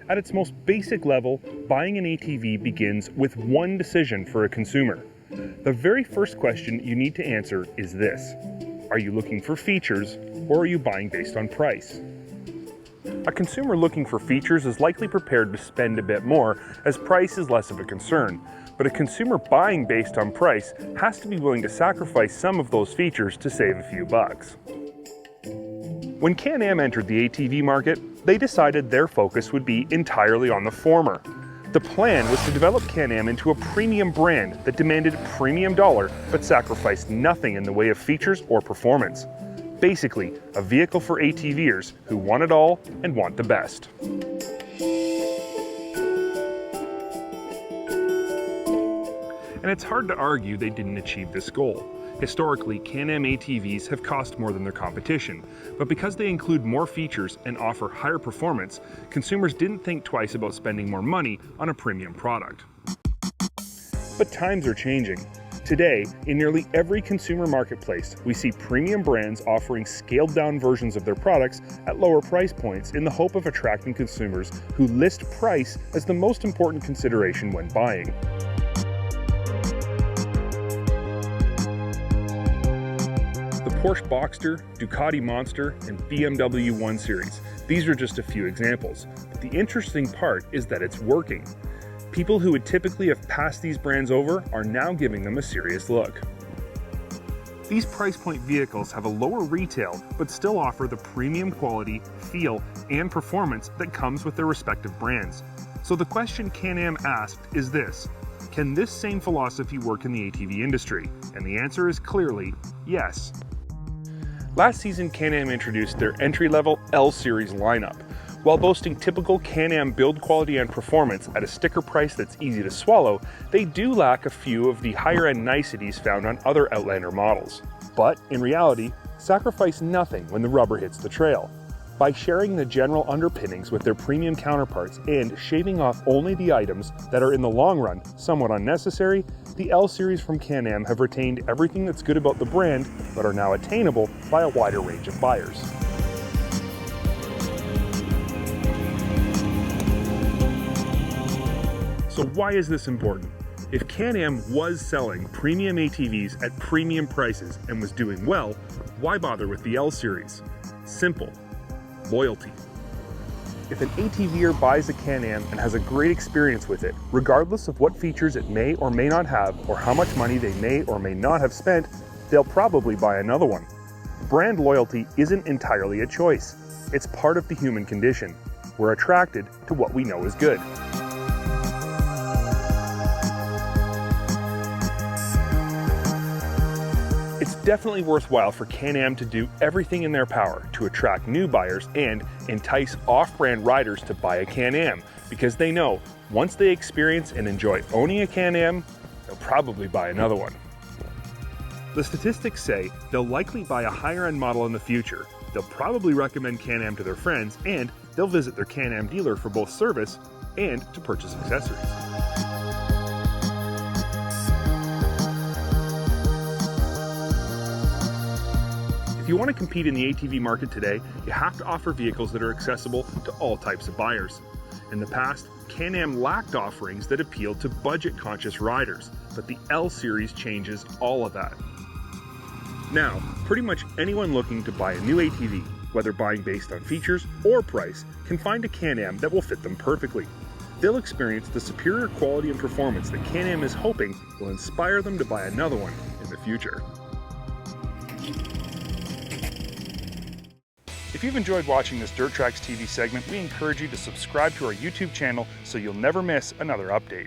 At its most basic level, buying an ATV begins with one decision for a consumer. The very first question you need to answer is this: are you looking for features, or are you buying based on price? A consumer looking for features is likely prepared to spend a bit more, as price is less of a concern. But a consumer buying based on price has to be willing to sacrifice some of those features to save a few bucks. When Can-Am entered the ATV market, they decided their focus would be entirely on the former. The plan was to develop Can-Am into a premium brand that demanded premium dollar but sacrificed nothing in the way of features or performance. Basically, a vehicle for ATVers who want it all and want the best. And it's hard to argue they didn't achieve this goal. Historically, Can-Am ATVs have cost more than their competition, but because they include more features and offer higher performance, consumers didn't think twice about spending more money on a premium product. But times are changing. Today, in nearly every consumer marketplace, we see premium brands offering scaled-down versions of their products at lower price points in the hope of attracting consumers who list price as the most important consideration when buying. The Porsche Boxster, Ducati Monster, and BMW 1 Series. These are just a few examples. But the interesting part is that it's working. People who would typically have passed these brands over are now giving them a serious look. These price point vehicles have a lower retail, but still offer the premium quality, feel, and performance that comes with their respective brands. So the question Can-Am asked is this: can this same philosophy work in the ATV industry? And the answer is clearly yes. Last season, Can-Am introduced their entry-level L Series lineup. While boasting typical Can-Am build quality and performance at a sticker price that's easy to swallow, they do lack a few of the higher-end niceties found on other Outlander models. But, in reality, sacrifice nothing when the rubber hits the trail. By sharing the general underpinnings with their premium counterparts and shaving off only the items that are in the long run somewhat unnecessary, the L Series from Can-Am have retained everything that's good about the brand, but are now attainable by a wider range of buyers. So why is this important? If Can-Am was selling premium ATVs at premium prices and was doing well, why bother with the L Series? Simple. Loyalty. If an ATVer buys a Can-Am and has a great experience with it, regardless of what features it may or may not have or how much money they may or may not have spent, they'll probably buy another one. Brand loyalty isn't entirely a choice. It's part of the human condition. We're attracted to what we know is good. It's definitely worthwhile for Can-Am to do everything in their power to attract new buyers and entice off-brand riders to buy a Can-Am, because they know once they experience and enjoy owning a Can-Am, they'll probably buy another one. The statistics say they'll likely buy a higher-end model in the future, they'll probably recommend Can-Am to their friends, and they'll visit their Can-Am dealer for both service and to purchase accessories. If you want to compete in the ATV market today, you have to offer vehicles that are accessible to all types of buyers. In the past, Can-Am lacked offerings that appealed to budget-conscious riders, but the L Series changes all of that. Now, pretty much anyone looking to buy a new ATV, whether buying based on features or price, can find a Can-Am that will fit them perfectly. They'll experience the superior quality and performance that Can-Am is hoping will inspire them to buy another one in the future. If you've enjoyed watching this Trax TV segment, we encourage you to subscribe to our YouTube channel so you'll never miss another update.